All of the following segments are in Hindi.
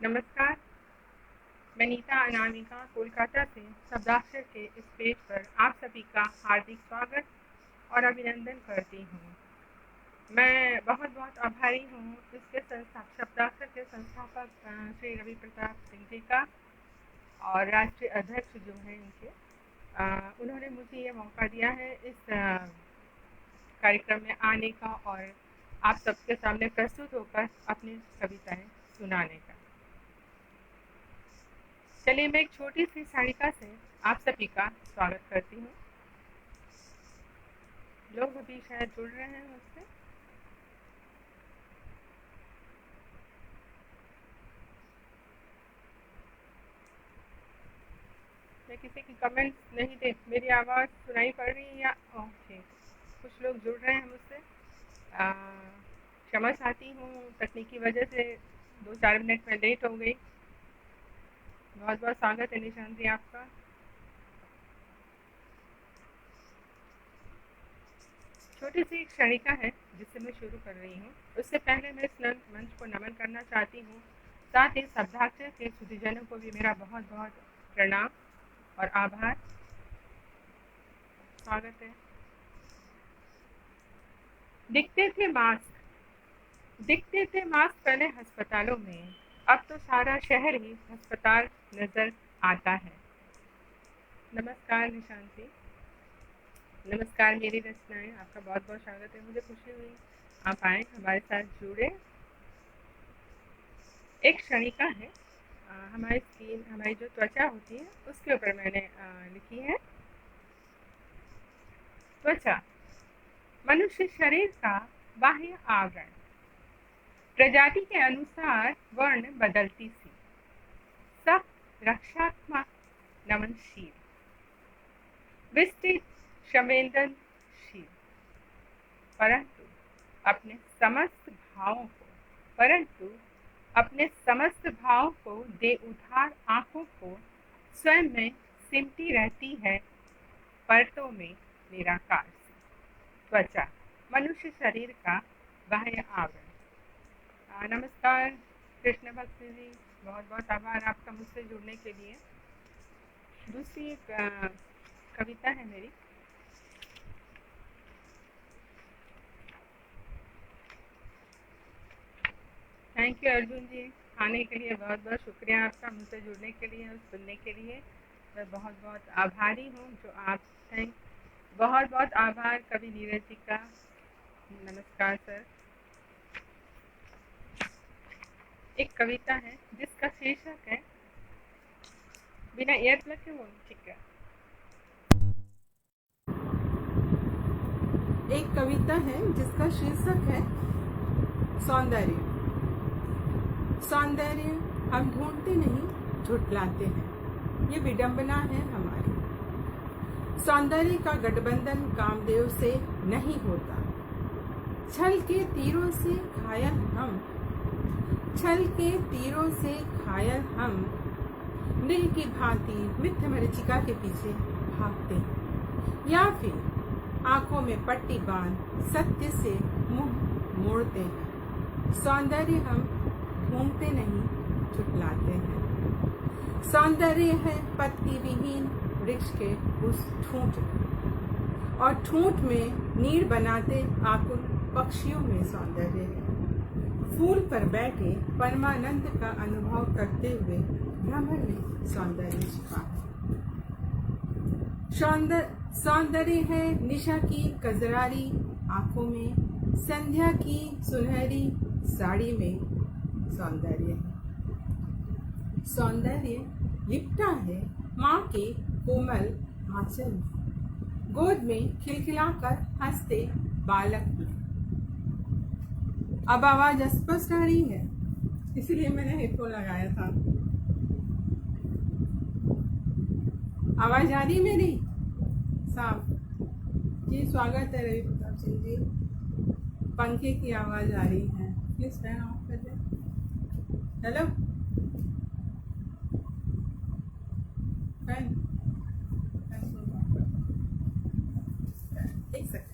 नमस्कार, मैं नीता अनामिका कोलकाता से शब्दाक्षर के इस पेज पर आप सभी का हार्दिक स्वागत और अभिनंदन करती हूँ। मैं बहुत बहुत आभारी हूँ इसके शब्दाक्षर के संस्थापक श्री रवि प्रताप सिंह जी का और राष्ट्रीय अध्यक्ष जो हैं इनके। उन्होंने मुझे ये मौका दिया है इस कार्यक्रम में आने का और आप सबके सामने प्रस्तुत होकर अपनी कविताएं सुनाने का। चलिए मैं एक छोटी सी सारिका से आप सभी का स्वागत करती हूँ। लोग अभी शायद जुड़ रहे हैं मुझसे। मैं किसी की कमेंट्स नहीं देख, मेरी आवाज़ सुनाई पड़ रही है या ओके, कुछ लोग जुड़ रहे हैं मुझसे। क्षमा चाहती हूँ, तकनीकी वजह से 2-4 मिनट में लेट हो गई। बहुत बहुत स्वागत है निशान जी आपका। छोटी सी एक क्षणिका है जिससे मैं शुरू कर रही हूँ। उससे पहले मैं इस मंच को नमन करना चाहती हूँ, साथ ही शब्दाक्षर के सुधीजनों को भी मेरा बहुत बहुत प्रणाम और आभार। स्वागत है। दिखते थे मास्क पहले अस्पतालों में, अब तो सारा शहर ही अस्पताल नजर आता है। नमस्कार निशांत जी। नमस्कार मेरी रचनाएं, आपका बहुत बहुत स्वागत है। मुझे खुशी हुई आप आए, हमारे साथ जुड़े। एक क्षणिका है, हमारी स्किन, हमारी जो त्वचा होती है उसके ऊपर मैंने लिखी है। त्वचा मनुष्य शरीर का बाह्य आवरण, प्रजाति के अनुसार वर्ण बदलती सी, सख्त रक्षात्मक नमनशील, विस्तृत संवेदनशील, परंतु अपने समस्त भावों को दे उधार आंखों को स्वयं में सिमटी रहती है परतों में निराकार से। त्वचा मनुष्य शरीर का बाह्य आवरण। नमस्कार कृष्ण भक्ति जी, बहुत बहुत आभार आपका मुझसे जुड़ने के लिए। दूसरी एक कविता है मेरी। थैंक यू अर्जुन जी, आने के लिए बहुत बहुत शुक्रिया आपका, मुझसे जुड़ने के लिए और सुनने के लिए मैं बहुत बहुत आभारी हूँ। जो आप थैंक बहुत बहुत आभार कवि नीरज जी का। नमस्कार सर। एक कविता है जिसका शीर्षक है, बिना एयर प्लग के बोल, ठीक है। एक कविता है जिसका शीर्षक है सौंदर्य। सौंदर्य हम ढूंढते नहीं, झुठलाते हैं, ये विडंबना है हमारी। सौंदर्य का गठबंधन कामदेव से नहीं होता। छल के तीरों से घायल हम मृग की भांति मिथ्या मरीचिका के पीछे भागते हैं, या फिर आंखों में पट्टी बांध सत्य से मुंह मोड़ते हैं। सौंदर्य हम ढूंढते नहीं, झुठलाते हैं। सौंदर्य है पत्ती विहीन वृक्ष के उस ठूंठ, और ठूंठ में नीड़ बनाते आकुल पक्षियों में सौंदर्य है। फूल पर बैठे परमानंद का अनुभव करते हुए भ्रमर में सौंदर्य छिपा है। सौंदर्य है निशा की कजरारी आंखों में, संध्या की सुनहरी साड़ी में सौंदर्य है। सौंदर्य लिपटा है माँ के कोमल आंचल में, गोद में खिलखिलाकर हंसते बालक में। अब आवाज स्पष्ट आ रही है, इसलिए मैंने हेडफोन लगाया था। आवाज आ रही मेरी साफ जी? स्वागत है रवि प्रताप सिंह जी। पंखे की आवाज आ रही है, प्लीज फैन ऑफ कर दे। हेलो फैन, एक सेकंड।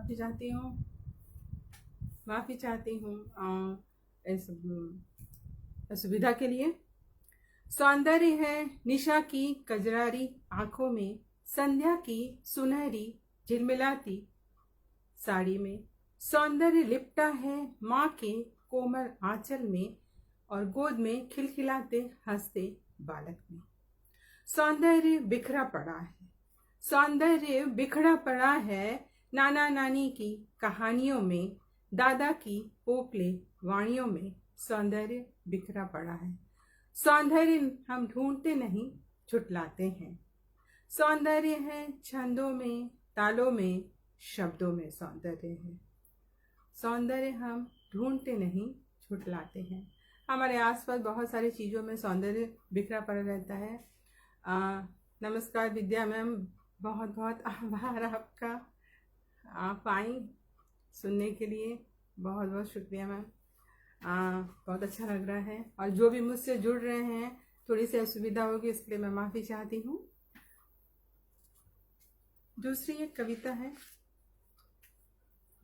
अभी जाती हूँ। माफ़ी चाहती हूँ इस असुविधा के लिए। सौंदर्य है निशा की कजरारी आंखों में, संध्या की सुनहरी झिलमिलाती साड़ी में। सौंदर्य लिपटा है माँ के कोमल आंचल में और गोद में खिलखिलाते हंसते बालक में। सौंदर्य बिखरा पड़ा है, सौंदर्य बिखरा पड़ा है नाना नानी की कहानियों में, दादा की पोपले वाणियों में। सौंदर्य बिखरा पड़ा है। सौंदर्य हम ढूंढते नहीं, छुटलाते हैं। सौंदर्य है छंदों में, तालों में, शब्दों में। सौंदर्य है, सौंदर्य हम ढूंढते नहीं, छुटलाते हैं। हमारे आसपास बहुत सारी चीज़ों में सौंदर्य बिखरा पड़ा रहता है। नमस्कार विद्या मैम, बहुत बहुत आभार आपका। आप आई सुनने के लिए, बहुत बहुत शुक्रिया मैम। बहुत अच्छा लग रहा है। और जो भी मुझसे जुड़ रहे हैं, थोड़ी सी असुविधा होगी, इसके लिए मैं माफ़ी चाहती हूँ। दूसरी एक कविता है।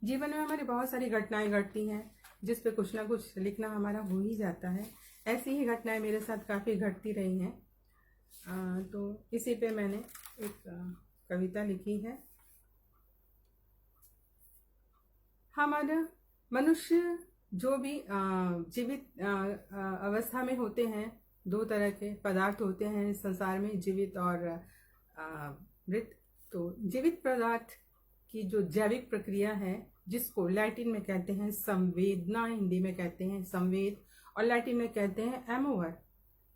जीवन में हमारी बहुत सारी घटनाएं घटती हैं जिस पे कुछ ना कुछ लिखना हमारा हो ही जाता है। ऐसी ही घटनाएं मेरे साथ काफ़ी घटती रही हैं, तो इसी पे मैंने एक कविता लिखी है। हमारा मनुष्य जो भी जीवित अवस्था में होते हैं, दो तरह के पदार्थ होते हैं इस संसार में, जीवित और मृत। तो जीवित पदार्थ की जो जैविक प्रक्रिया है, जिसको लैटिन में कहते हैं संवेदना, हिंदी में कहते हैं संवेद, और लैटिन में कहते हैं एमोवर।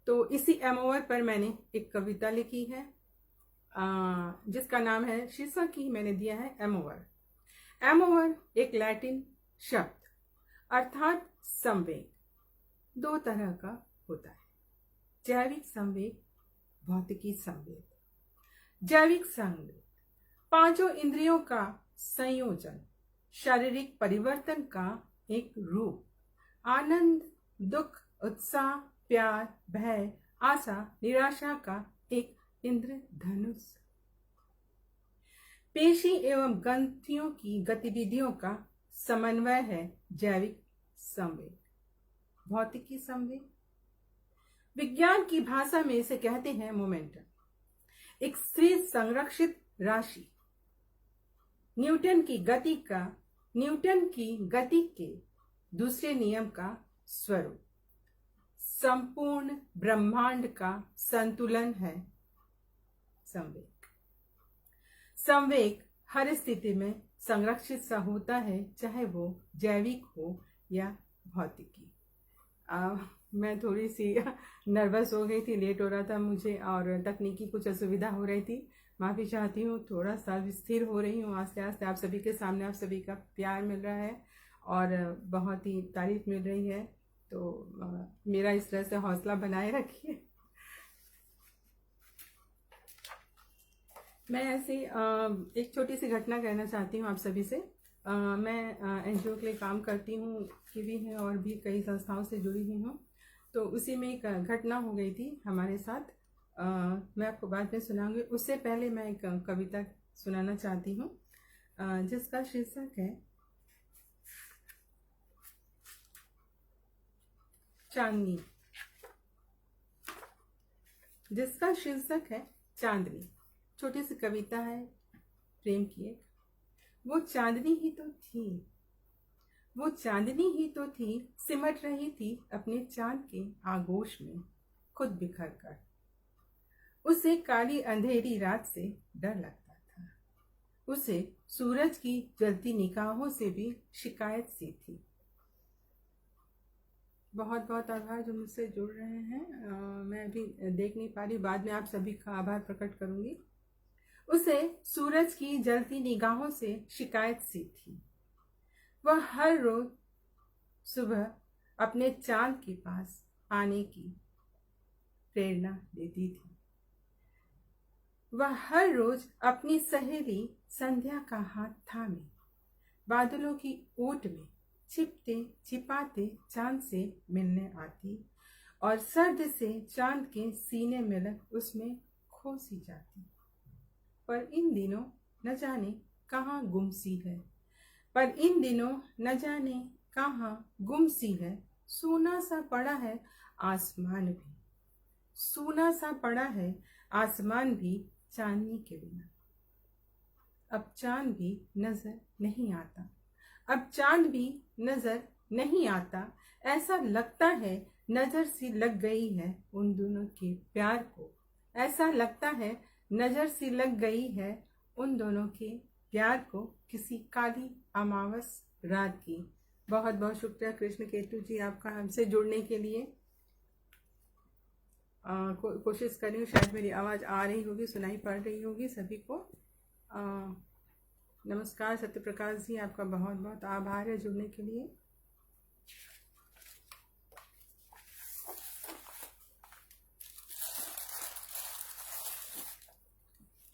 तो इसी एमोवर पर मैंने एक कविता लिखी है जिसका नाम है, शीर्षक ही मैंने दिया है एमोवर। एमोवर एक लैटिन शब्द अर्थात संवेग, दो तरह का होता है। जैविक संवेग, भौतिकी संवेग। जैविक संवेग पांचों इंद्रियों का संयोजन, शारीरिक परिवर्तन का एक रूप, आनंद, दुख, उत्साह, प्यार, भय, आशा, निराशा का एक इंद्रधनुष। पेशी एवं ग्रंथियों की गतिविधियों का समन्वय है जैविक संवेग। भौतिकी संवेग विज्ञान की भाषा में इसे कहते हैं मोमेंटम, एक स्थिर संरक्षित राशि। न्यूटन की गति के दूसरे नियम का स्वरूप, संपूर्ण ब्रह्मांड का संतुलन है संवेग। संवेग हर स्थिति में संरक्षित सा होता है, चाहे वो जैविक हो या भौतिकी। मैं थोड़ी सी नर्वस हो गई थी, लेट हो रहा था मुझे और तकनीकी कुछ असुविधा हो रही थी। माफ़ी चाहती हूँ, थोड़ा सा स्थिर हो रही हूँ आस्ते आस्ते। आप सभी के सामने आप सभी का प्यार मिल रहा है और बहुत ही तारीफ मिल रही है, तो मेरा इस तरह से हौसला बनाए रखिए। मैं ऐसी एक छोटी सी घटना कहना चाहती हूँ आप सभी से। मैं एनजीओ के लिए काम करती हूँ, की भी है और भी कई संस्थाओं से जुड़ी हुई हूँ। तो उसी में एक घटना हो गई थी हमारे साथ, मैं आपको बाद में सुनाऊंगी। उससे पहले मैं एक कविता सुनाना चाहती हूँ जिसका शीर्षक है चांदनी। जिसका शीर्षक है चांदनी। छोटी सी कविता है प्रेम की एक। वो चांदनी ही तो थी, वो चांदनी ही तो थी, सिमट रही थी अपने चांद के आगोश में खुद बिखर कर। उसे काली अंधेरी रात से डर लगता था, उसे सूरज की जलती निगाहों से भी शिकायत सी थी। बहुत बहुत आभार जो मुझसे जुड़ रहे हैं। मैं अभी देख नहीं पा रही, बाद में आप सभी का आभार प्रकट करूंगी। उसे सूरज की जलती निगाहों से शिकायत सी थी। वह हर रोज सुबह अपने चांद के पास आने की प्रेरणा देती थी। वह हर रोज अपनी सहेली संध्या का हाथ थामे बादलों की ओट में छिपते छिपाते चांद से मिलने आती और सर्द से चांद के सीने में लग उसमें खो सी जाती। पर इन दिनों न जाने कहाँ गुम सी है, पर इन दिनों न जाने कहाँ गुम सी है, सूना सा पड़ा है आसमान भी, सूना सा पड़ा है आसमान भी चांदनी के बिना। अब चांद भी नजर नहीं आता, अब चांद भी नजर नहीं आता। ऐसा लगता है नजर सी लग गई है उन दोनों के प्यार को, ऐसा लगता है नजर सी लग गई है उन दोनों के प्यार को, किसी काली अमावस रात की। बहुत बहुत शुक्रिया कृष्ण केतु जी आपका हमसे जुड़ने के लिए। कोशिश कर रही हूँ, शायद मेरी आवाज़ आ रही होगी, सुनाई पड़ रही होगी सभी को। नमस्कार सत्य प्रकाश जी, आपका बहुत बहुत आभार है जुड़ने के लिए।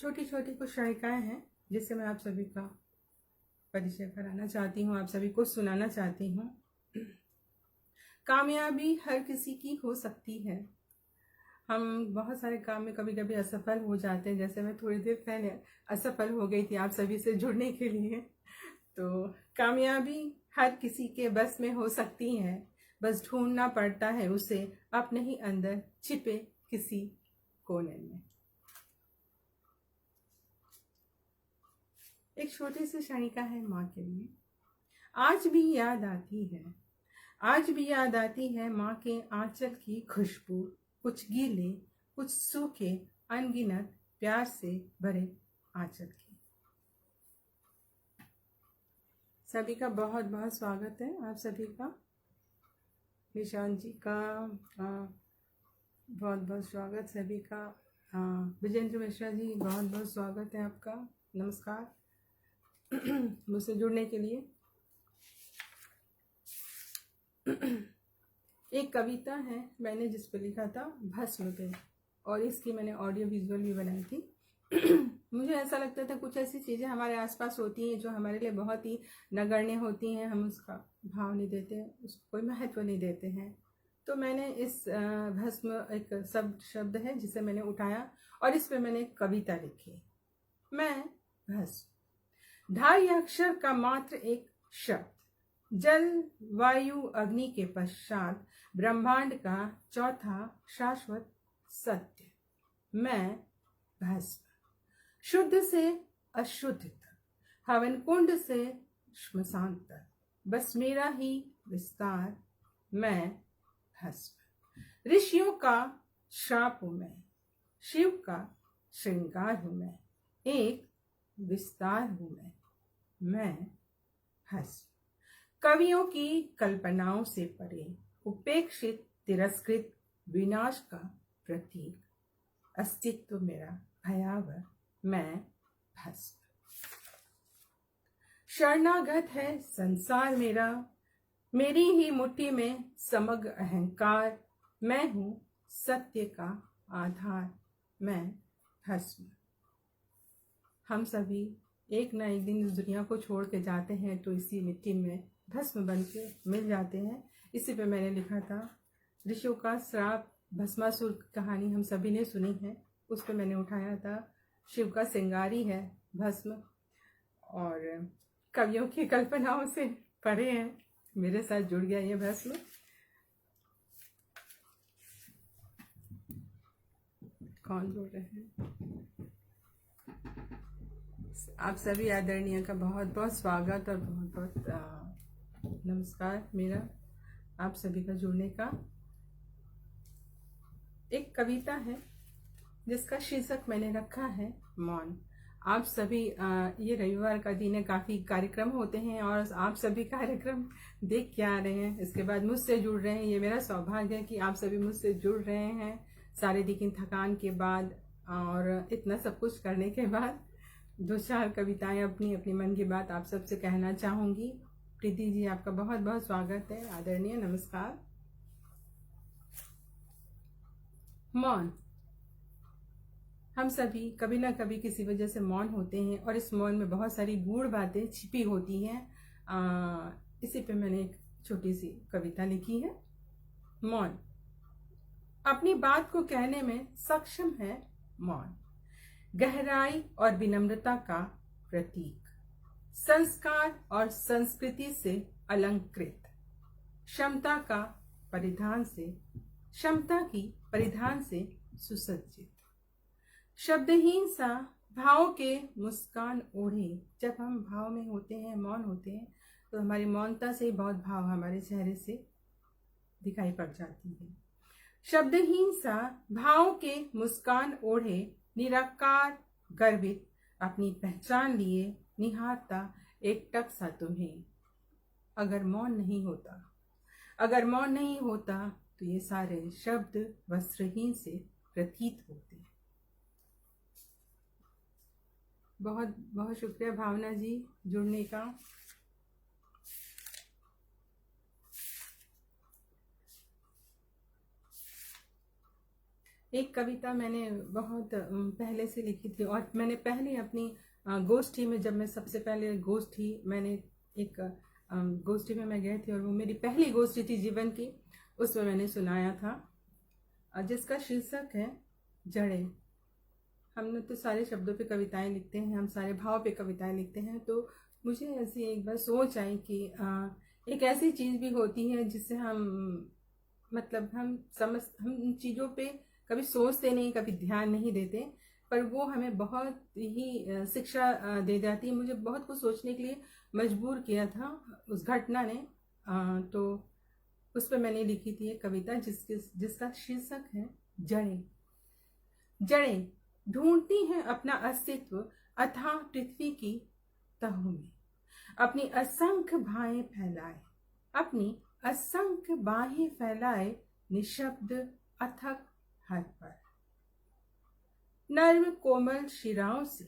छोटी छोटी कुछ शायिकाएँ हैं जिससे मैं आप सभी का परिचय कराना चाहती हूँ, आप सभी को सुनाना चाहती हूँ। कामयाबी हर किसी की हो सकती है। हम बहुत सारे काम में कभी कभी असफल हो जाते हैं, जैसे मैं थोड़ी देर पहले असफल हो गई थी आप सभी से जुड़ने के लिए। तो कामयाबी हर किसी के बस में हो सकती है, बस ढूंढना पड़ता है उसे अपने ही अंदर छिपे किसी कोने में। एक छोटी सी शायिका है माँ के लिए। आज भी याद आती है, आज भी याद आती है माँ के आंचल की खुशबू, कुछ गीले कुछ सूखे अनगिनत प्यार से भरे आंचल की। सभी का बहुत बहुत स्वागत है, आप सभी का। निशांत जी का बहुत बहुत स्वागत, सभी का। विजेंद्र मिश्रा जी बहुत बहुत स्वागत है आपका, नमस्कार मुझसे जुड़ने के लिए। एक कविता है मैंने जिस पे लिखा था भस्म पे, और इसकी मैंने ऑडियो विजुअल भी बनाई थी। मुझे ऐसा लगता था कुछ ऐसी चीज़ें हमारे आसपास होती हैं जो हमारे लिए बहुत ही नगण्य होती हैं, हम उसका भाव नहीं देते, उसको कोई महत्व नहीं देते हैं। तो मैंने इस भस्म एक शब्द है जिसे मैंने उठाया और इस पे मैंने एक कविता लिखी। मैं भस्म, 2.5 अक्षर का मात्र एक शब्द, जल वायु अग्नि के पश्चात ब्रह्मांड का चौथा शाश्वत सत्य। मैं भस्म, शुद्ध से अशुद्ध तक, हवन कुंड से श्मशान तक, बस मेरा ही विस्तार। मैं भस्म, ऋषियों का श्राप हूं मैं, शिव का श्रृंगार हूं मैं, एक विस्तार हूं मैं भस्म, कवियों की कल्पनाओं से परे, उपेक्षित तिरस्कृत विनाश का प्रतीक, अस्तित्व मेरा भयावह। मैं भस्म, शरणागत है संसार मेरा, मेरी ही मुट्ठी में समग्र अहंकार, मैं हूं सत्य का आधार। मैं भस्म। हम सभी एक ना एक दिन इस दुनिया को छोड़ के जाते हैं, तो इसी मिट्टी में भस्म बन के मिल जाते हैं। इसी पे मैंने लिखा था। ऋषियों का श्राप, भस्मासुर कहानी हम सभी ने सुनी है, उस पे मैंने उठाया था। शिव का श्रृंगारी है भस्म, और कवियों की कल्पनाओं से परे है, मेरे साथ जुड़ गया ये भस्म। कौन बोल रहे हैं? आप सभी आदरणीय का बहुत बहुत स्वागत और बहुत बहुत नमस्कार मेरा आप सभी का जुड़ने का। एक कविता है जिसका शीर्षक मैंने रखा है मौन। आप सभी ये रविवार का दिन है, काफ़ी कार्यक्रम होते हैं और आप सभी कार्यक्रम देख के आ रहे हैं, इसके बाद मुझसे जुड़ रहे हैं। ये मेरा सौभाग्य है कि आप सभी मुझसे जुड़ रहे हैं सारे दिन की थकान के बाद, और इतना सब कुछ करने के बाद 2-4 कविताएं अपनी अपनी मन की बात आप सबसे कहना चाहूँगी। प्रीति जी आपका बहुत बहुत स्वागत है, आदरणीय, नमस्कार। मौन। हम सभी कभी ना कभी किसी वजह से मौन होते हैं, और इस मौन में बहुत सारी गूढ़ बातें छिपी होती हैं। इसी पे मैंने एक छोटी सी कविता लिखी है। मौन। अपनी बात को कहने में सक्षम है मौन, गहराई और विनम्रता का प्रतीक, संस्कार और संस्कृति से अलंकृत, क्षमता का परिधान से, क्षमता की परिधान से सुसज्जित। शब्दहीन सा भाव के मुस्कान ओढ़े। जब हम भाव में होते हैं, मौन होते हैं, तो हमारी मौनता से बहुत भाव हमारे चेहरे से दिखाई पड़ जाती है। शब्दहीन सा भाव के मुस्कान ओढ़े, निराकार गर्वित अपनी पहचान लिए, निहारता एकटक सा तुम्हें। अगर मौन नहीं होता, अगर मौन नहीं होता, तो ये सारे शब्द वस्त्रहीन से प्रतीत होते। बहुत बहुत शुक्रिया भावना जी जुड़ने का। एक कविता मैंने बहुत पहले से लिखी थी, और मैंने पहले अपनी गोष्ठी में, जब मैं सबसे पहले गोष्ठी, मैंने एक गोष्ठी में मैं गई थी, और वो मेरी पहली गोष्ठी थी जीवन की, उसमें मैंने सुनाया था, जिसका शीर्षक है जड़ें। हम तो सारे शब्दों पे कविताएं लिखते हैं, हम सारे भाव पे कविताएं लिखते हैं, तो मुझे ऐसी एक बार सोच आई कि एक ऐसी चीज़ भी होती है जिससे हम, मतलब हम उन चीज़ों पे कभी सोचते नहीं, कभी ध्यान नहीं देते, पर वो हमें बहुत ही शिक्षा दे जाती है। मुझे बहुत कुछ सोचने के लिए मजबूर किया था उस घटना ने। तो उस पर मैंने लिखी थी एक कविता जिसका शीर्षक है जड़ें। जड़ें ढूंढती हैं अपना अस्तित्व अथाह पृथ्वी की तहों में, अपनी असंख्य बाहें फैलाए, अपनी असंख्य बाहें फैलाए, निशब्द अथक हर पर। नर्म कोमल शिराओं से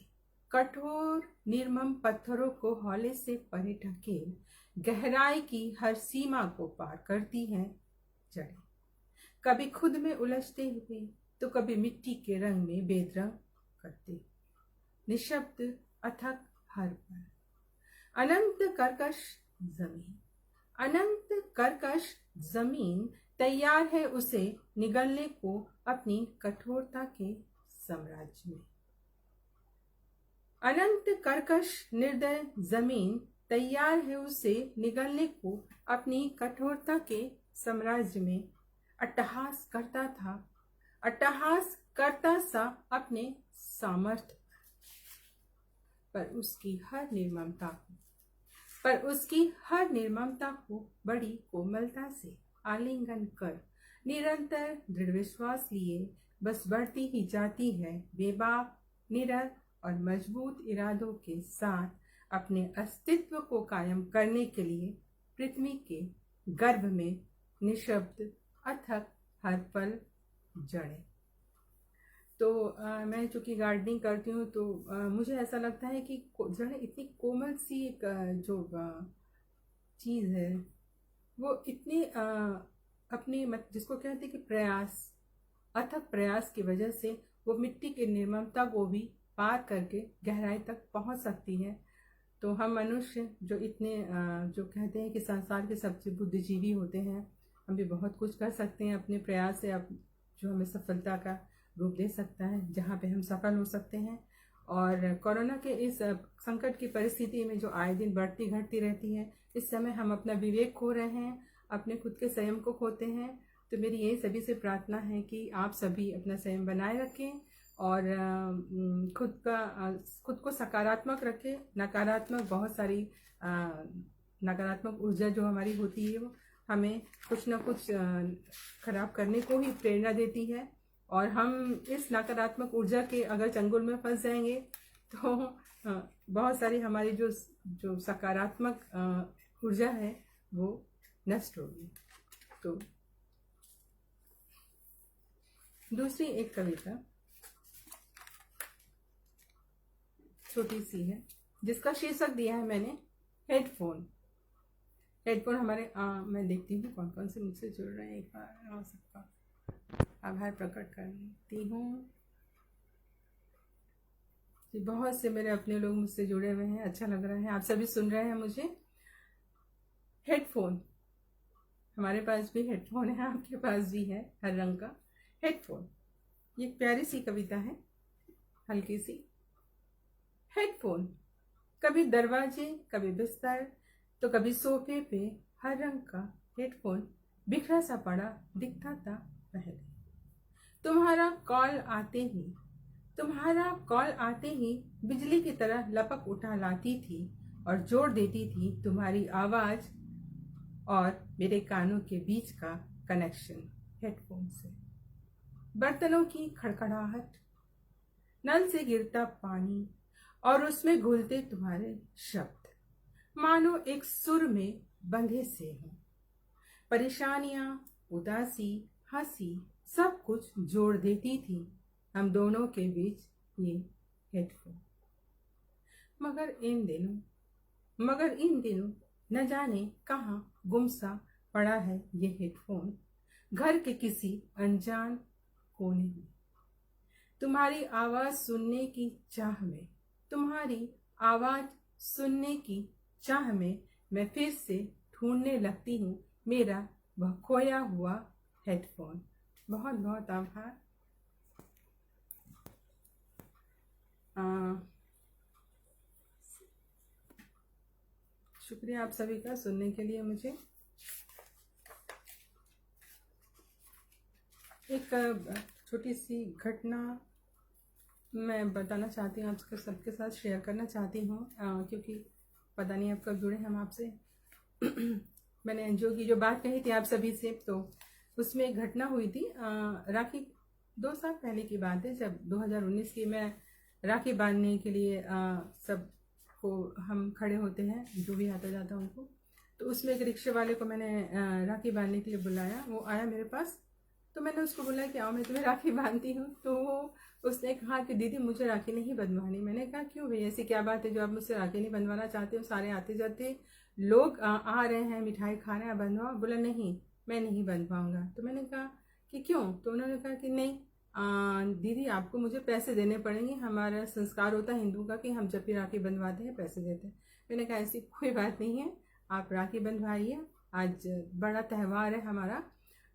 कठोर निर्मम पत्थरों को हौले से परे ढकेल, गहराई की हर सीमा को पार करती हैं जड़ें। कभी खुद में उलझते हुए, तो कभी मिट्टी के रंग में बेदरंग करते, निशब्द अथक हर पर। अनंत कर्कश जमीन, अनंत कर्कश जमीन तैयार है उसे निगलने को अपनी कठोरता के साम्राज्य में। अनंत कर्कश निर्दय जमीन तैयार है उसे निगलने को अपनी कठोरता के साम्राज्य में। अट्टहास करता था, अट्टहास करता सा अपने सामर्थ्य पर उसकी हर निर्ममता को बड़ी कोमलता से आलिंगन कर, निरंतर दृढ़ विश्वास लिए बस बढ़ती ही जाती है, बेबाक, निडर और मजबूत इरादों के साथ अपने अस्तित्व को कायम करने के लिए पृथ्वी के गर्भ में निशब्द अथक हर पल जड़ें। तो मैं चूँकि गार्डनिंग करती हूँ, तो मुझे ऐसा लगता है कि जड़ें इतनी कोमल सी एक जो चीज़ है, वो इतनी अपनी जिसको कहते हैं कि प्रयास, अथक प्रयास की वजह से वो मिट्टी की निर्ममता को भी पार करके गहराई तक पहुंच सकती है। तो हम मनुष्य जो इतने जो कहते हैं कि संसार के सबसे बुद्धिजीवी होते हैं, हम भी बहुत कुछ कर सकते हैं अपने प्रयास से, जो हमें सफलता का रूप दे सकता है, जहाँ पे हम सफल हो सकते हैं। और कोरोना के इस संकट की परिस्थिति में जो आए दिन बढ़ती घटती रहती है, इस समय हम अपना विवेक खो रहे हैं, अपने खुद के संयम को खोते हैं। तो मेरी यही सभी से प्रार्थना है कि आप सभी अपना संयम बनाए रखें और खुद को सकारात्मक रखें। नकारात्मक बहुत सारी नकारात्मक ऊर्जा जो हमारी होती है, वो हमें कुछ ना कुछ खराब करने को ही प्रेरणा देती है, और हम इस नकारात्मक ऊर्जा के अगर चंगुल में फंस जाएंगे तो बहुत सारी हमारी जो सकारात्मक ऊर्जा है वो नष्ट होगी। तो दूसरी एक कविता छोटी सी है, जिसका शीर्षक दिया है मैंने हेडफोन। हेडफोन हमारे मैं देखती हूँ कौन कौन से मुझसे जुड़ रहे हैं, एक बार सबका आभार प्रकट करती हूँ। बहुत से मेरे अपने लोग मुझसे जुड़े हुए हैं, अच्छा लग रहा है, आप सभी सुन रहे हैं मुझे। हेडफोन, हमारे पास भी हेडफोन है, आपके पास भी है, हर रंग का हेडफोन। ये प्यारी सी कविता है, हल्की सी। हेडफोन, कभी दरवाजे, कभी बिस्तर, तो कभी सोफे पे हर रंग का हेडफोन बिखरा सा पड़ा दिखता था पहले। तुम्हारा कॉल आते ही बिजली की तरह लपक उठा लाती थी और जोड़ देती थी तुम्हारी आवाज और मेरे कानों के बीच का कनेक्शन हेडफोन से। बर्तनों की खड़खड़ाहट, नल से गिरता पानी और उसमें घुलते तुम्हारे शब्द मानो एक सुर में बंधे से हों। परेशानियां, उदासी, हंसी सब कुछ जोड़ देती थी हम दोनों के बीच ये हेडफोन। मगर इन दिनों न जाने कहाँ गुमसा पड़ा है ये हेडफोन, घर के किसी अनजान कोने में। तुम्हारी आवाज सुनने की चाह में मैं फिर से ढूंढने लगती हूँ मेरा वह खोया हुआ हेडफोन। बहुत बहुत आभार। शुक्रिया आप सभी का सुनने के लिए। मुझे एक छोटी सी घटना मैं बताना चाहती हूँ, आपके सबके साथ शेयर करना चाहती हूँ, क्योंकि पता नहीं आप कब जुड़े हम आपसे। मैंने एनजीओ की जो बात कही थी आप सभी से, तो उसमें एक घटना हुई थी। राखी 2 साल पहले की बात है, जब 2019 की मैं राखी बांधने के लिए सब को हम खड़े होते हैं, जो भी आता जाता उनको। तो उसमें एक रिक्शे वाले को मैंने राखी बांधने के लिए बुलाया। वो आया मेरे पास, तो मैंने उसको बोला कि आओ मैं तुम्हें राखी बांधती हूँ। तो उसने कहा कि दीदी मुझे राखी नहीं बंधवानी। मैंने कहा क्यों भाई, ऐसी क्या बात है जो आप मुझसे राखी नहीं बंधवाना चाहते हो? सारे आते जाते लोग आ रहे हैं, मिठाई खा रहे हैं, बंधवाओ। बोला नहीं मैं नहीं बंधवाऊंगा। तो मैंने कहा कि क्यों? तो उन्होंने कहा कि नहीं दीदी आपको मुझे पैसे देने पड़ेंगे, हमारा संस्कार होता है हिंदू का कि हम जब भी राखी बंधवाते हैं पैसे देते हैं। मैंने कहा ऐसी कोई बात नहीं है, आप राखी बंधवाइए, आज बड़ा त्यौहार है हमारा,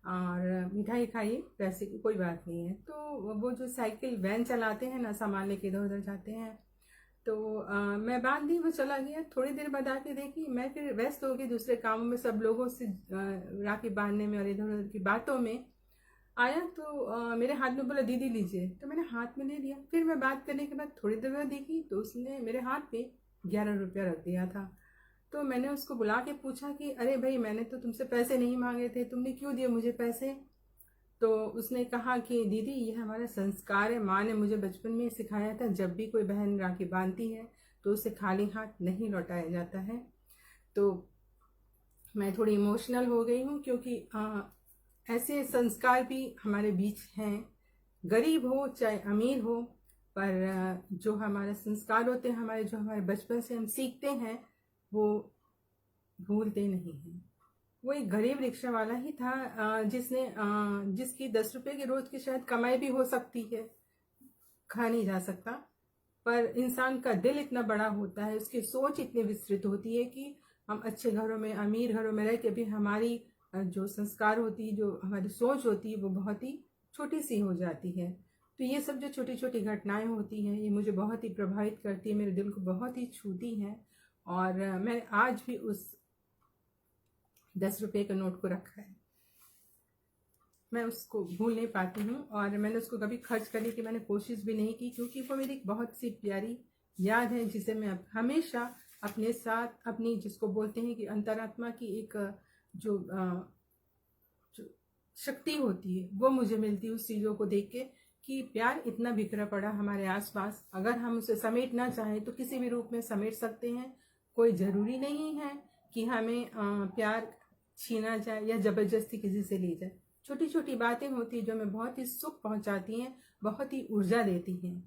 और मिठाई खाइए, पैसे की कोई बात नहीं है। तो वो जो साइकिल वैन चलाते हैं ना, सामान लेके इधर उधर जाते हैं, तो मैं बांध दी, वो चला गया। थोड़ी देर बाद आके देखी, मैं फिर व्यस्त हो गई दूसरे कामों में, सब लोगों से राखी बांधने में और इधर उधर की बातों में। आया तो मेरे हाथ में बोला दीदी लीजिए, तो मैंने हाथ में ले लिया। फिर मैं बात करने के बाद थोड़ी देर बाद देखी तो उसने मेरे हाथ पे 11 रुपया रख दिया था। तो मैंने उसको बुला के पूछा कि अरे भाई मैंने तो तुमसे पैसे नहीं मांगे थे, तुमने क्यों दिए मुझे पैसे? तो उसने कहा कि दीदी ये हमारा संस्कार है, माँ ने मुझे बचपन में सिखाया था, जब भी कोई बहन राखी बांधती है तो उसे खाली हाथ नहीं लौटाया जाता है। तो मैं थोड़ी इमोशनल हो गई हूँ, क्योंकि ऐसे संस्कार भी हमारे बीच हैं, गरीब हो चाहे अमीर हो, पर जो हमारे संस्कार होते हैं, हमारे बचपन से हम सीखते हैं, वो भूलते नहीं हैं। वो एक गरीब रिक्शा वाला ही था, जिसकी 10 रुपए की रोज की शायद कमाई भी हो सकती है, खा नहीं जा सकता, पर इंसान का दिल इतना बड़ा होता है, उसकी सोच इतनी विस्तृत होती है कि हम अच्छे घरों में, अमीर घरों में रह के भी हमारी जो संस्कार होती है, जो हमारी सोच होती है, वो बहुत ही छोटी सी हो जाती है। तो ये सब जो छोटी छोटी घटनाएं होती हैं, ये मुझे बहुत ही प्रभावित करती है, मेरे दिल को बहुत ही छूती हैं। और मैं आज भी उस 10 रुपये के नोट को रखा है, मैं उसको भूल नहीं पाती हूँ, और मैंने उसको कभी खर्च करने की मैंने कोशिश भी नहीं की, क्योंकि वो मेरी बहुत सी प्यारी याद है, जिसे मैं हमेशा अपने साथ, अपनी जिसको बोलते हैं कि अंतरात्मा की एक जो शक्ति होती है, वो मुझे मिलती है उस चीज़ों को देख के, कि प्यार इतना बिखरा पड़ा हमारे आसपास, अगर हम उसे समेटना चाहें तो किसी भी रूप में समेट सकते हैं। कोई ज़रूरी नहीं है कि हमें प्यार छीना जाए या ज़बरदस्ती किसी से ली जाए। छोटी छोटी बातें होती हैं जो हमें बहुत ही सुख पहुंचाती हैं, बहुत ही ऊर्जा देती हैं।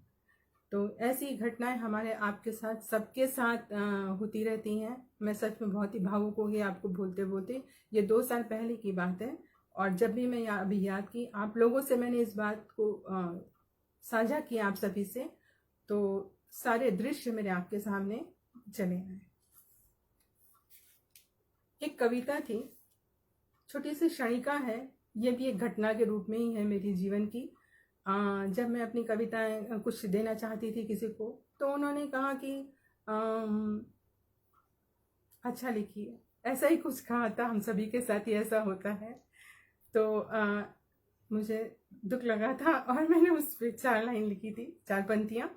तो ऐसी घटनाएं हमारे आपके साथ, सबके साथ होती रहती हैं। मैं सच में बहुत ही भावुक हो गई आपको बोलते बोलते। ये 2 साल पहले की बात है, और जब भी मैं अभी याद की आप लोगों से, मैंने इस बात को साझा किया आप सभी से, तो सारे दृश्य मेरे आपके सामने चले आए। एक कविता थी, छोटी सी क्षणिका है, ये भी एक घटना के रूप में ही है मेरी जीवन की। जब मैं अपनी कविताएं कुछ देना चाहती थी किसी को, तो उन्होंने कहा कि अच्छा लिखिए, ऐसा ही कुछ कहा था, हम सभी के साथ ही ऐसा होता है। तो मुझे दुख लगा था और मैंने उस पर 4 लाइन लिखी थी, 4 पंक्तियां।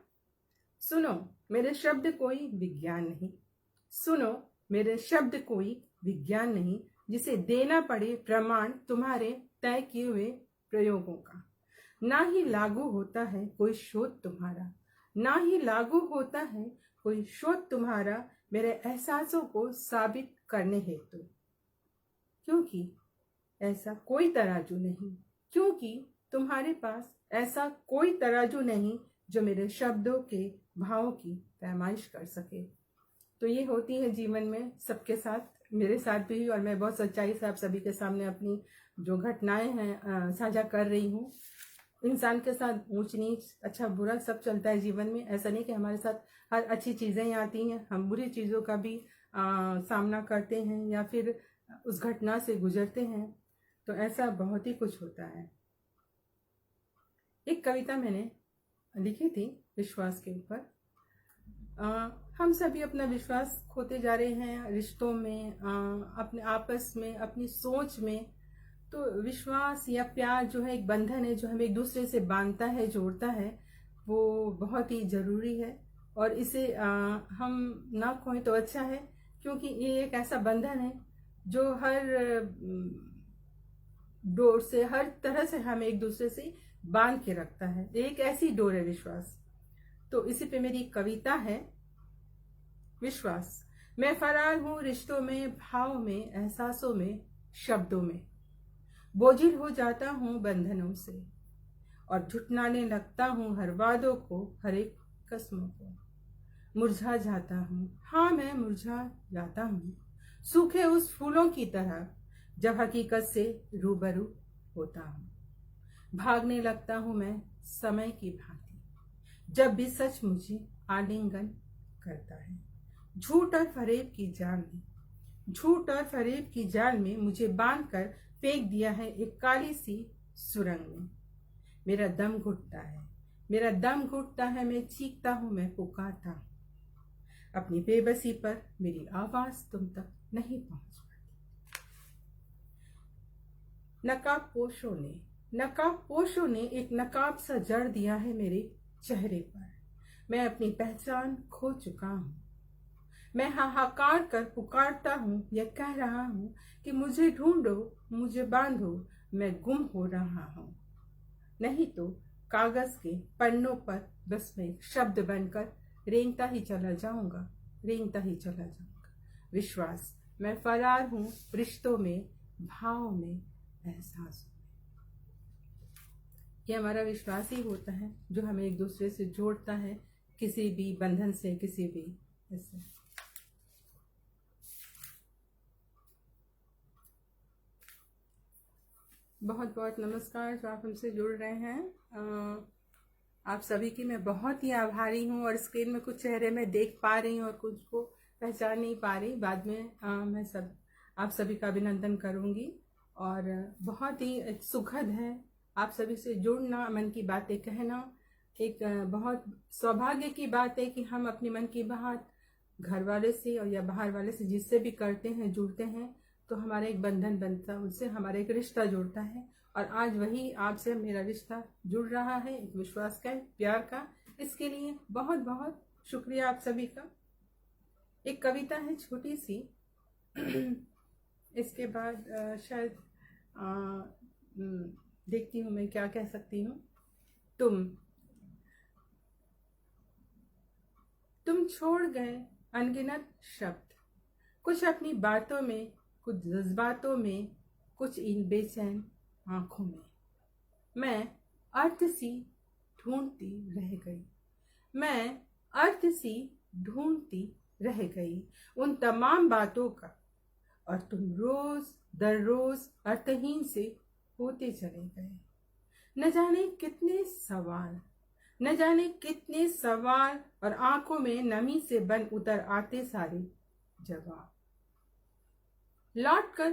सुनो मेरे शब्द कोई विज्ञान नहीं, सुनो मेरे शब्द कोई विज्ञान नहीं, जिसे देना पड़े प्रमाण तुम्हारे तय किए हुए प्रयोगों का। ना ही लागू होता है कोई शोध तुम्हारा, ना ही लागू होता है कोई शोध तुम्हारा मेरे एहसासों को साबित करने हेतु। क्योंकि ऐसा कोई तराजू नहीं, क्योंकि तुम्हारे पास ऐसा कोई तराजू नहीं जो मेरे शब्दों के भावों की पैमाइश कर सके। तो ये होती है जीवन में सबके साथ, मेरे साथ भी, और मैं बहुत सच्चाई से आप सभी के सामने अपनी जो घटनाएं हैं साझा कर रही हूँ। इंसान के साथ ऊंच नीच, अच्छा बुरा सब चलता है जीवन में। ऐसा नहीं कि हमारे साथ हर अच्छी चीज़ें ही आती हैं, हम बुरी चीज़ों का भी सामना करते हैं या फिर उस घटना से गुजरते हैं। तो ऐसा बहुत ही कुछ होता है। एक कविता मैंने लिखी थी विश्वास के ऊपर। हम सभी अपना विश्वास खोते जा रहे हैं रिश्तों में, अपने आपस में, अपनी सोच में। तो विश्वास या प्यार जो है एक बंधन है जो हमें एक दूसरे से बांधता है, जोड़ता है, वो बहुत ही ज़रूरी है। और इसे हम ना खोएं तो अच्छा है, क्योंकि ये एक ऐसा बंधन है जो हर डोर से, हर तरह से हमें एक दूसरे से बांध के रखता है। एक ऐसी डोर है विश्वास। तो इसी पे मेरी कविता है, विश्वास। मैं फरार हूँ रिश्तों में, भाव में, एहसासों में, शब्दों में। बोझिल हो जाता हूँ बंधनों से और झुठलाने लगता हूँ हर वादों को, हर एक कसमों को। मुरझा जाता हूँ, हाँ मैं मुरझा जाता हूँ, सूखे उस फूलों की तरह जब हकीकत से रूबरू होता हूँ। भागने लगता हूँ मैं समय की भांति जब भी सच मुझे आलिंगन करता है। झूठ और फरेब की जाल में, झूठ और फरेब की जाल में मुझे बांधकर फेंक दिया है एक काली सी सुरंग में। मेरा दम घुटता है, मेरा दम घुटता है, मैं चीखता हूँ, मैं पुकारता हूँ। अपनी बेबसी पर मेरी आवाज तुम तक नहीं पहुंच पाती। नकाब पोशों ने एक नकाब सा जड़ दिया है मेरे चेहरे पर। मैं अपनी पहचान खो चुका हूँ। मैं हाहाकार कर पुकारता हूँ, यह कह रहा हूँ कि मुझे ढूंढो, मुझे बांधो, मैं गुम हो रहा हूँ। नहीं तो कागज के पन्नों पर बस मैं एक शब्द बनकर रेंगता ही चला जाऊंगा, रेंगता ही चला जाऊंगा। विश्वास। मैं फरार हूँ रिश्तों में, भाव में, एहसास में। ये हमारा विश्वास ही होता है जो हमें एक दूसरे से जोड़ता है, किसी भी बंधन से, किसी भी ऐसे। बहुत बहुत नमस्कार जो आप हमसे जुड़ रहे हैं। आप सभी की मैं बहुत ही आभारी हूँ। और स्क्रीन में कुछ चेहरे मैं देख पा रही हूँ और कुछ को पहचान नहीं पा रही। बाद में मैं आप सभी का अभिनंदन करूँगी। और बहुत ही सुखद है आप सभी से जुड़ना, मन की बातें कहना। एक बहुत सौभाग्य की बात है कि हम अपनी मन की बात घर वाले से और या बाहर वाले से जिससे भी करते हैं, जुड़ते हैं, तो हमारा एक बंधन बनता है, उससे हमारा एक रिश्ता जुड़ता है। और आज वही आपसे मेरा रिश्ता जुड़ रहा है, एक विश्वास का, प्यार का। इसके लिए बहुत बहुत शुक्रिया आप सभी का। एक कविता है छोटी सी, इसके बाद शायद देखती हूँ मैं क्या कह सकती हूँ। तुम छोड़ गए अनगिनत शब्द, कुछ अपनी बातों में, कुछ जज्बातों में, कुछ इन बेचैन आंखों में। मैं अर्थ सी ढूंढती रह गई, मैं अर्थ सी ढूंढती रह गई उन तमाम बातों का। और तुम रोज दर रोज अर्थहीन से होते चले गए। न जाने कितने सवाल, न जाने कितने सवाल, और आंखों में नमी से बन उतर आते सारे जवाब। लौट कर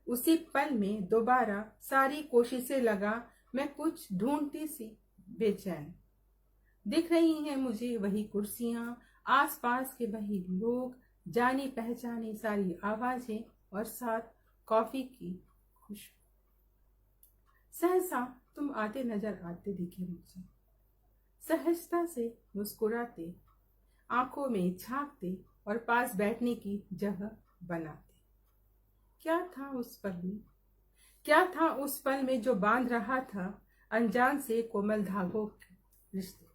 उसी पल में दोबारा सारी कोशिशें लगा मैं कुछ ढूंढती सी बेचैन। दिख रही हैं मुझे वही कुर्सियां, आसपास के वही लोग, जानी पहचानी सारी आवाजें और साथ कॉफी की खुशबू। सहसा तुम आते नजर आते दिखे मुझे, सहजता से मुस्कुराते, आंखों में झांकते और पास बैठने की जगह बनाते। क्या था उस पल में, क्या था उस पल में जो बांध रहा था अनजान से कोमल धागों के रिश्ते।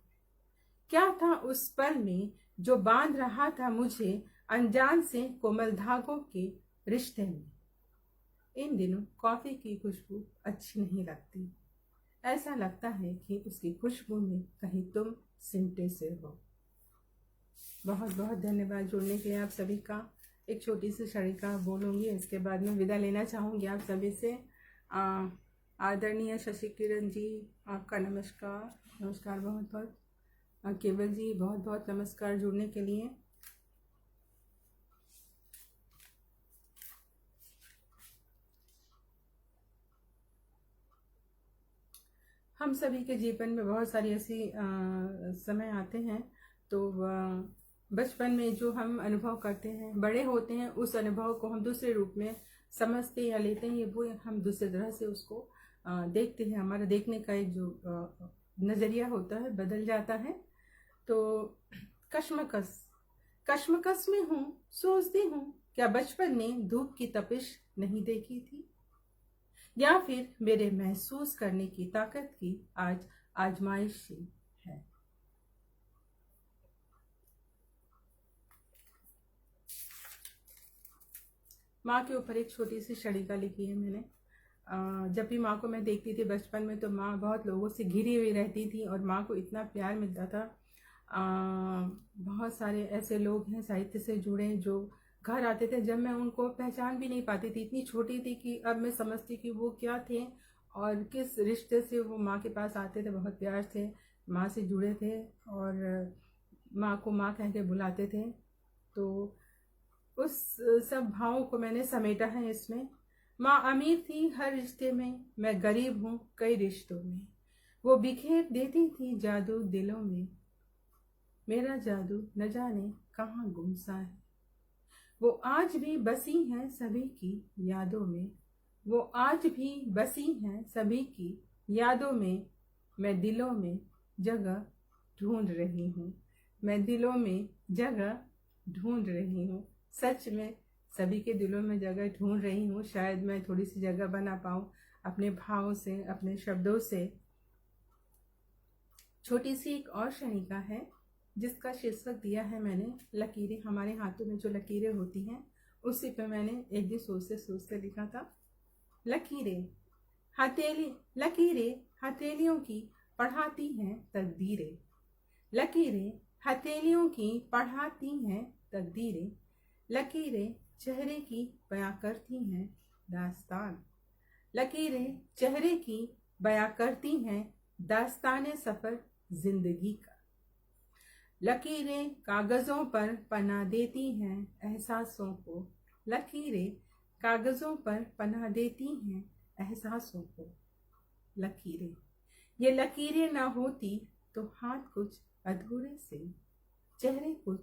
क्या था उस पल में जो बांध रहा था मुझे अनजान से कोमल धागों के रिश्ते में। इन दिनों कॉफी की खुशबू अच्छी नहीं लगती, ऐसा लगता है कि उसकी खुशबू में कहीं तुम सिमटे से हो। बहुत बहुत धन्यवाद जुड़ने के लिए आप सभी का। एक छोटी सी शरीका बोलूँगी, इसके बाद में विदा लेना चाहूँगी आप सभी से। आदरणीय शशि किरण जी, आपका नमस्कार। नमस्कार बहुत बहुत। केवल जी, बहुत बहुत नमस्कार जुड़ने के लिए। हम सभी के जीवन में बहुत सारी ऐसी समय आते हैं, तो बचपन में जो हम अनुभव करते हैं, बड़े होते हैं, उस अनुभव को हम दूसरे रूप में समझते या लेते हैं, वो हम दूसरे तरह से उसको देखते हैं। हमारा देखने का एक जो नज़रिया होता है बदल जाता है। तो कश्मकश में हूँ, सोचती हूँ क्या बचपन ने धूप की तपिश नहीं देखी थी, या फिर मेरे महसूस करने की ताकत की आज आजमाइश है। माँ के ऊपर एक छोटी सी शरीका लिखी है मैंने। जब भी माँ को मैं देखती थी बचपन में, तो माँ बहुत लोगों से घिरी हुई रहती थी और माँ को इतना प्यार मिलता था। बहुत सारे ऐसे लोग हैं साहित्य से जुड़े जो घर आते थे, जब मैं उनको पहचान भी नहीं पाती थी, इतनी छोटी थी कि अब मैं समझती कि वो क्या थे और किस रिश्ते से वो माँ के पास आते थे। बहुत प्यार से माँ से जुड़े थे और माँ को माँ कह के बुलाते थे। तो उस सब भावों को मैंने समेटा है इसमें। माँ अमीर थी हर रिश्ते में, मैं गरीब हूँ कई रिश्तों में। वो बिखेर देती थी जादू दिलों में, मेरा जादू न जाने कहाँ गुमसा है। वो आज भी बसी हैं सभी की यादों में, वो आज भी बसी हैं सभी की यादों में। मैं दिलों में जगह ढूंढ रही हूँ, मैं दिलों में जगह ढूंढ रही हूँ। सच में सभी के दिलों में जगह ढूंढ रही हूँ। शायद मैं थोड़ी सी जगह बना पाऊँ अपने भावों से, अपने शब्दों से। छोटी सी एक और शनिका है जिसका शीर्षक दिया है मैंने लकीरें। हमारे हाथों में जो लकीरें होती हैं, उसी पे मैंने एक दिन सोचते लिखा था। लकीरें हथेलियों की पढ़ाती हैं तकदीरें, लकीरें हथेलियों की पढ़ाती हैं तकदीरें, लकीरें चेहरे की बयां करती हैं दास्तान, लकीरें चेहरे की बयां करती हैं दास्ताने सफर जिंदगी का। लकीरें कागजों पर पनाह देती हैं एहसासों को, लकीरें कागजों पर पनाह देती हैं एहसासों को। लकीरें, ये लकीरें ना होती तो हाथ कुछ अधूरे से, चेहरे कुछ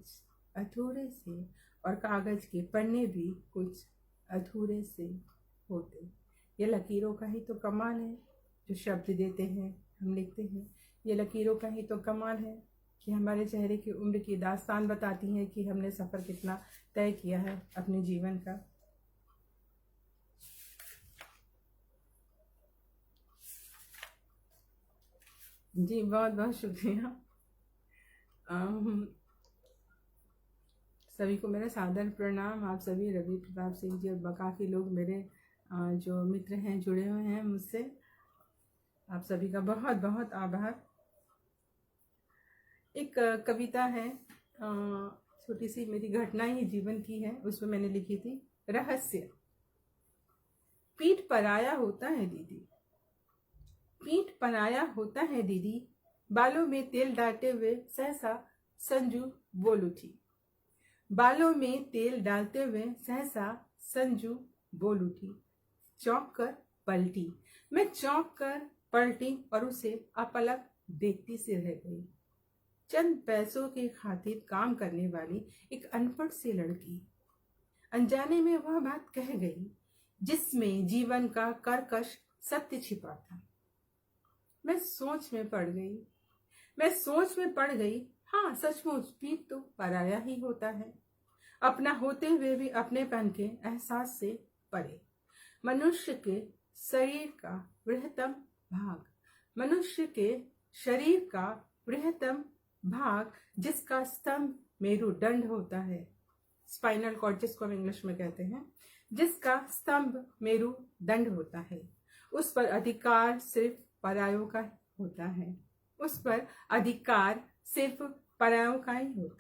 अधूरे से और कागज के पन्ने भी कुछ अधूरे से होते। ये लकीरों का ही तो कमाल है, जो शब्द देते हैं हम लिखते हैं। ये लकीरों का ही तो कमाल है कि हमारे चेहरे की उम्र की दास्तान बताती हैं कि हमने सफ़र कितना तय किया है अपने जीवन का। जी बहुत बहुत शुक्रिया। सभी को मेरा सादर प्रणाम। आप सभी रवि प्रताप सिंह जी और काफ़ी लोग मेरे जो मित्र हैं जुड़े हुए हैं मुझसे, आप सभी का बहुत बहुत आभार। एक कविता है, छोटी सी मेरी घटना ही जीवन की है, उसमें मैंने लिखी थी। रहस्य। पीठ पर आया होता है दीदी, पीठ पर आया होता है दीदी, बालों में तेल डालते हुए सहसा संजू बोल उठी, बालों में तेल डालते हुए सहसा संजू बोल उठी। चौंक कर पलटी, मैं चौंक कर पलटी और उसे अपलक देखती सी रह गई। चंद पैसों की खातिर काम करने वाली एक अनपढ़ सी लड़की अनजाने में वह बात कह गई जिसमें जीवन का कर्कश सत्य छिपा था। मैं सोच में पड़ गई। हाँ, सचमुच पीठ तो पराया ही होता है, अपना होते हुए भी अपनेपन के एहसास से परे। मनुष्य के शरीर का बृहत्तम भाग जिसका स्तंभ मेरुदंड होता है, स्पाइनल कॉर्ड जिसको हम इंग्लिश में कहते हैं, जिसका स्तंभ मेरुदंड होता है, उस पर अधिकार सिर्फ परायों का होता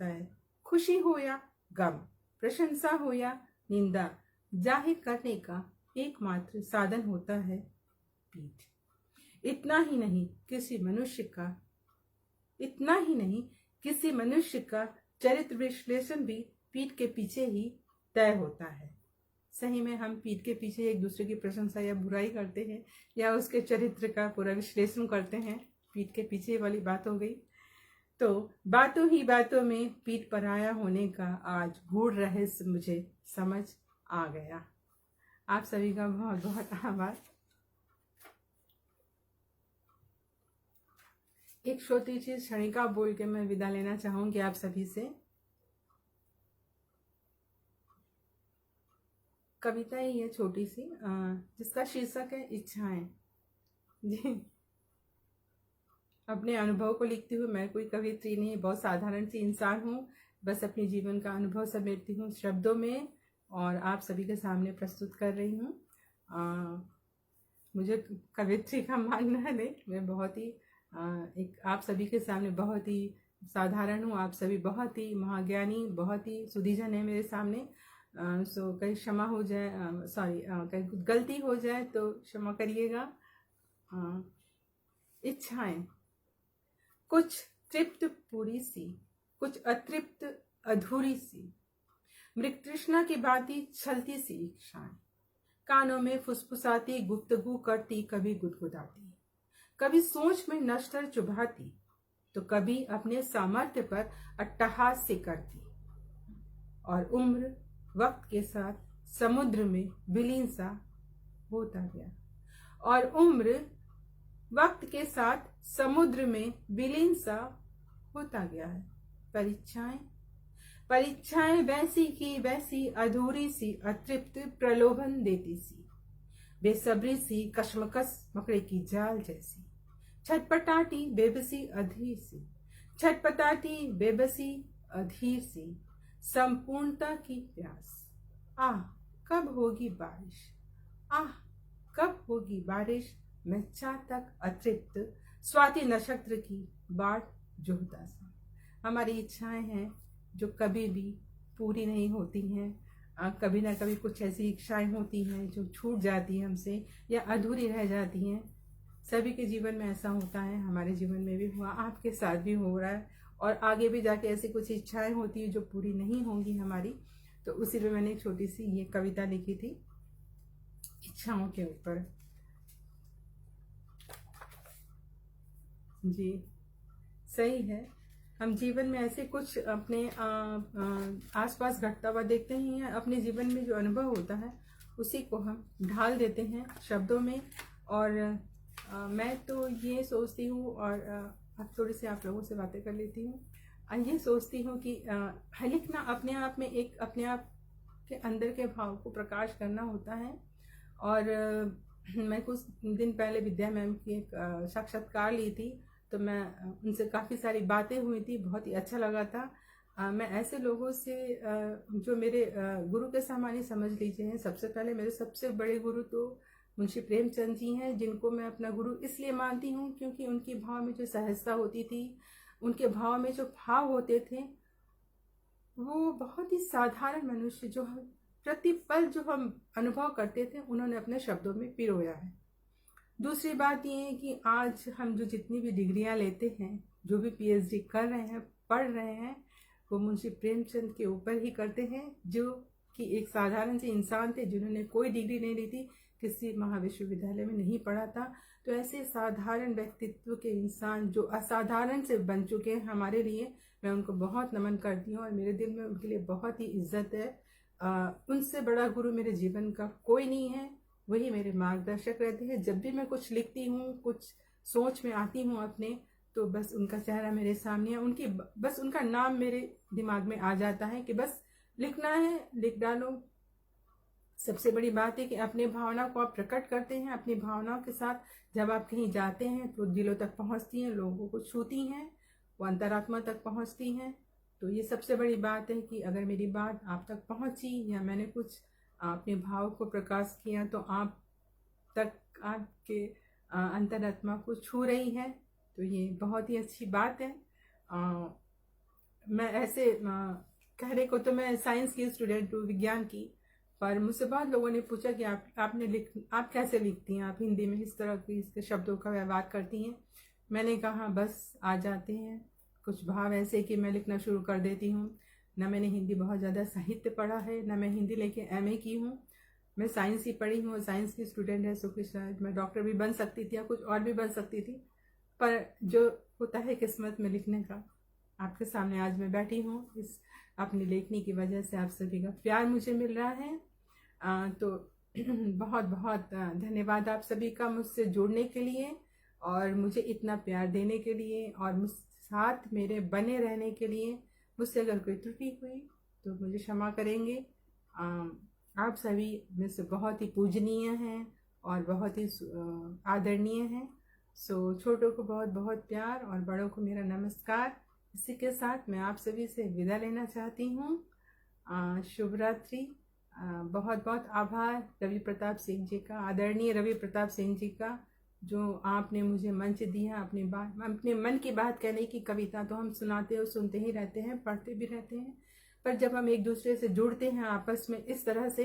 है। खुशी हो या गम, प्रशंसा हो या निंदा, जाहिर करने का एकमात्र साधन होता है पीठ। इतना ही नहीं, किसी मनुष्य का चरित्र विश्लेषण भी पीठ के पीछे ही तय होता है। सही में हम पीठ के पीछे एक दूसरे की प्रशंसा या बुराई करते हैं या उसके चरित्र का पूरा विश्लेषण करते हैं, पीठ के पीछे वाली बात हो गई। तो बातों ही बातों में पीठ पराया होने का आज गूढ़ रहस्य मुझे समझ आ गया। आप सभी का बहुत बहुत आभार। एक छोटी सी क्षणिका बोल के मैं विदा लेना चाहूंगी आप सभी से। कविता ही है छोटी सी, जिसका शीर्षक है इच्छाएं। जी, अपने अनुभव को लिखती हूँ। मैं कोई कवित्री नहीं, बहुत साधारण सी इंसान हूँ, बस अपने जीवन का अनुभव समेटती हूँ शब्दों में और आप सभी के सामने प्रस्तुत कर रही हूँ। मुझे कवित्री का मान न दे, मैं बहुत ही एक आप सभी के सामने बहुत ही साधारण हूँ। आप सभी बहुत ही महाज्ञानी, बहुत ही सुधीजन है मेरे सामने। सो कहीं क्षमा हो जाए, कहीं कुछ गलती हो जाए तो क्षमा करिएगा। इच्छाएं, कुछ तृप्त पूरी सी, कुछ अतृप्त अधूरी सी, मृग तृष्णा की भांति छलती सी इच्छाएं, कानों में फुसफुसाती गुफ्तगू करती, कभी गुदगुदाती, कभी सोच में नश्तर चुभाती, तो कभी अपने सामर्थ्य पर अट्टहास से करती। और उम्र वक्त के साथ समुद्र में विलीन सा होता गया। है। परीक्षाएं वैसी की वैसी अधूरी सी, अतृप्त प्रलोभन देती सी, बेसब्री सी, कशमकश मकड़े की जाल जैसी, छटपटाती बेबसी अधीर सी, संपूर्णता की प्यास। कब होगी बारिश, मैं चातक अतृप्त स्वाति नक्षत्र की बाट जोहता सा। हमारी इच्छाएं हैं जो कभी भी पूरी नहीं होती हैं। कभी ना कभी कुछ ऐसी इच्छाएं होती हैं जो छूट जाती हैं हमसे या अधूरी रह जाती हैं। सभी के जीवन में ऐसा होता है, हमारे जीवन में भी हुआ, आपके साथ भी हो रहा है और आगे भी जाके ऐसी कुछ इच्छाएं होती है जो पूरी नहीं होंगी हमारी। तो उसी पे मैंने एक छोटी सी ये कविता लिखी थी इच्छाओं के ऊपर। जी, सही है, हम जीवन में ऐसे कुछ अपने आसपास घटता हुआ देखते हैं, अपने जीवन में जो अनुभव होता है उसी को हम ढाल देते हैं शब्दों में। और मैं तो ये सोचती हूँ, और अब थोड़ी सी आप लोगों से बातें कर लेती हूँ। ये सोचती हूँ कि लिखना अपने आप में एक अपने आप के अंदर के भाव को प्रकाश करना होता है। और मैं कुछ दिन पहले विद्या मैम की एक साक्षात्कार ली थी, तो मैं उनसे काफ़ी सारी बातें हुई थी, बहुत ही अच्छा लगा था। मैं ऐसे लोगों से जो मेरे गुरु के समान ही समझ लीजिए हैं। सबसे पहले मेरे सबसे बड़े गुरु तो मुंशी प्रेमचंद जी हैं, जिनको मैं अपना गुरु इसलिए मानती हूँ क्योंकि उनके भाव में जो सहजता होती थी, उनके भाव में जो भाव होते थे, वो बहुत ही साधारण मनुष्य जो प्रतिपल जो हम अनुभव करते थे, उन्होंने अपने शब्दों में पिरोया है। दूसरी बात ये है कि आज हम जो जितनी भी डिग्रियां लेते हैं, जो भी पीएचडी कर रहे हैं, पढ़ रहे हैं, वो मुंशी प्रेमचंद के ऊपर ही करते हैं, जो कि एक साधारण से इंसान थे जिन्होंने कोई डिग्री नहीं ली थी, किसी महाविश्वविद्यालय में नहीं पढ़ा था। तो ऐसे साधारण व्यक्तित्व के इंसान जो असाधारण से बन चुके हैं हमारे लिए, मैं उनको बहुत नमन करती हूँ और मेरे दिल में उनके लिए बहुत ही इज्जत है। उनसे बड़ा गुरु मेरे जीवन का कोई नहीं है, वही मेरे मार्गदर्शक रहते हैं। जब भी मैं कुछ लिखती हूँ, कुछ सोच में आती हूँ अपने, तो बस उनका चेहरा मेरे सामने है, उनकी बस उनका नाम मेरे दिमाग में आ जाता है कि बस लिखना है, लिख डालो। सबसे बड़ी बात है कि अपनी भावना को आप प्रकट करते हैं, अपनी भावनाओं के साथ जब आप कहीं जाते हैं तो दिलों तक पहुंचती हैं, लोगों को छूती हैं, वो अंतरात्मा तक पहुंचती हैं। तो ये सबसे बड़ी बात है कि अगर मेरी बात आप तक पहुंची या मैंने कुछ अपने भाव को प्रकाश किया तो आप तक आपके अंतरात्मा को छू रही है, तो ये बहुत ही अच्छी बात है। मैं ऐसे कहने को तो मैं साइंस की स्टूडेंट हूँ, विज्ञान की, पर मुझसे बहुत लोगों ने पूछा कि आप कैसे लिखती हैं, आप हिंदी में इस तरह की इसके शब्दों का व्यवहार करती हैं। मैंने कहा बस आ जाते हैं कुछ भाव ऐसे कि मैं लिखना शुरू कर देती हूँ। न मैंने हिंदी बहुत ज़्यादा साहित्य पढ़ा है, न मैं हिंदी लेके MA की हूँ, मैं साइंस ही पढ़ी हूँ, साइंस की स्टूडेंट है। सो कि शायद मैं डॉक्टर भी बन सकती थी या कुछ और भी बन सकती थी, पर जो होता है किस्मत में लिखने का, आपके सामने आज मैं बैठी हूँ। इस अपनी लेखनी की वजह से आप सभी का प्यार मुझे मिल रहा है। तो बहुत बहुत धन्यवाद आप सभी का मुझसे जुड़ने के लिए और मुझे इतना प्यार देने के लिए और मुझ साथ मेरे बने रहने के लिए। मुझसे अगर कोई त्रुटि हुई तो मुझे क्षमा करेंगे। आप सभी में से बहुत ही पूजनीय हैं और बहुत ही आदरणीय हैं। सो छोटों को बहुत बहुत प्यार और बड़ों को मेरा नमस्कार। इसी के साथ मैं आप सभी से विदा लेना चाहती हूँ। शुभ रात्रि। बहुत बहुत आभार रवि प्रताप सिंह जी का, आदरणीय रवि प्रताप सिंह जी का, जो आपने मुझे मंच दिया अपने मन की बात कहने की। कविता तो हम सुनाते और सुनते ही रहते हैं, पढ़ते भी रहते हैं, पर जब हम एक दूसरे से जुड़ते हैं आपस में इस तरह से,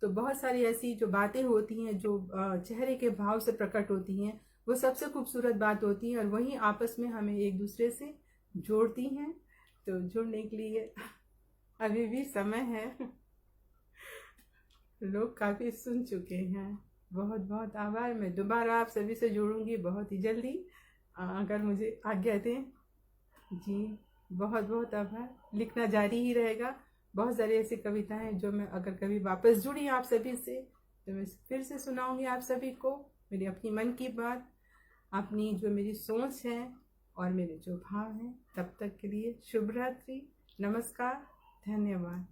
तो बहुत सारी ऐसी जो बातें होती हैं जो चेहरे के भाव से प्रकट होती हैं, वो सबसे खूबसूरत बात होती है और वही आपस में हमें एक दूसरे से जोड़ती हैं। तो जुड़ने के लिए अभी भी समय है, लोग काफ़ी सुन चुके हैं। बहुत बहुत आभार। मैं दोबारा आप सभी से जुड़ूंगी बहुत ही जल्दी, अगर मुझे आज्ञा दें। जी बहुत बहुत आभार। लिखना जारी ही रहेगा। बहुत सारी ऐसी कविताएं हैं जो मैं अगर कभी वापस जुड़ी आप सभी से तो मैं फिर से सुनाऊंगी आप सभी को मेरी अपनी मन की बात, अपनी जो मेरी सोच है और मेरे जो भाव हैं। तब तक के लिए शुभ रात्रि, नमस्कार, धन्यवाद।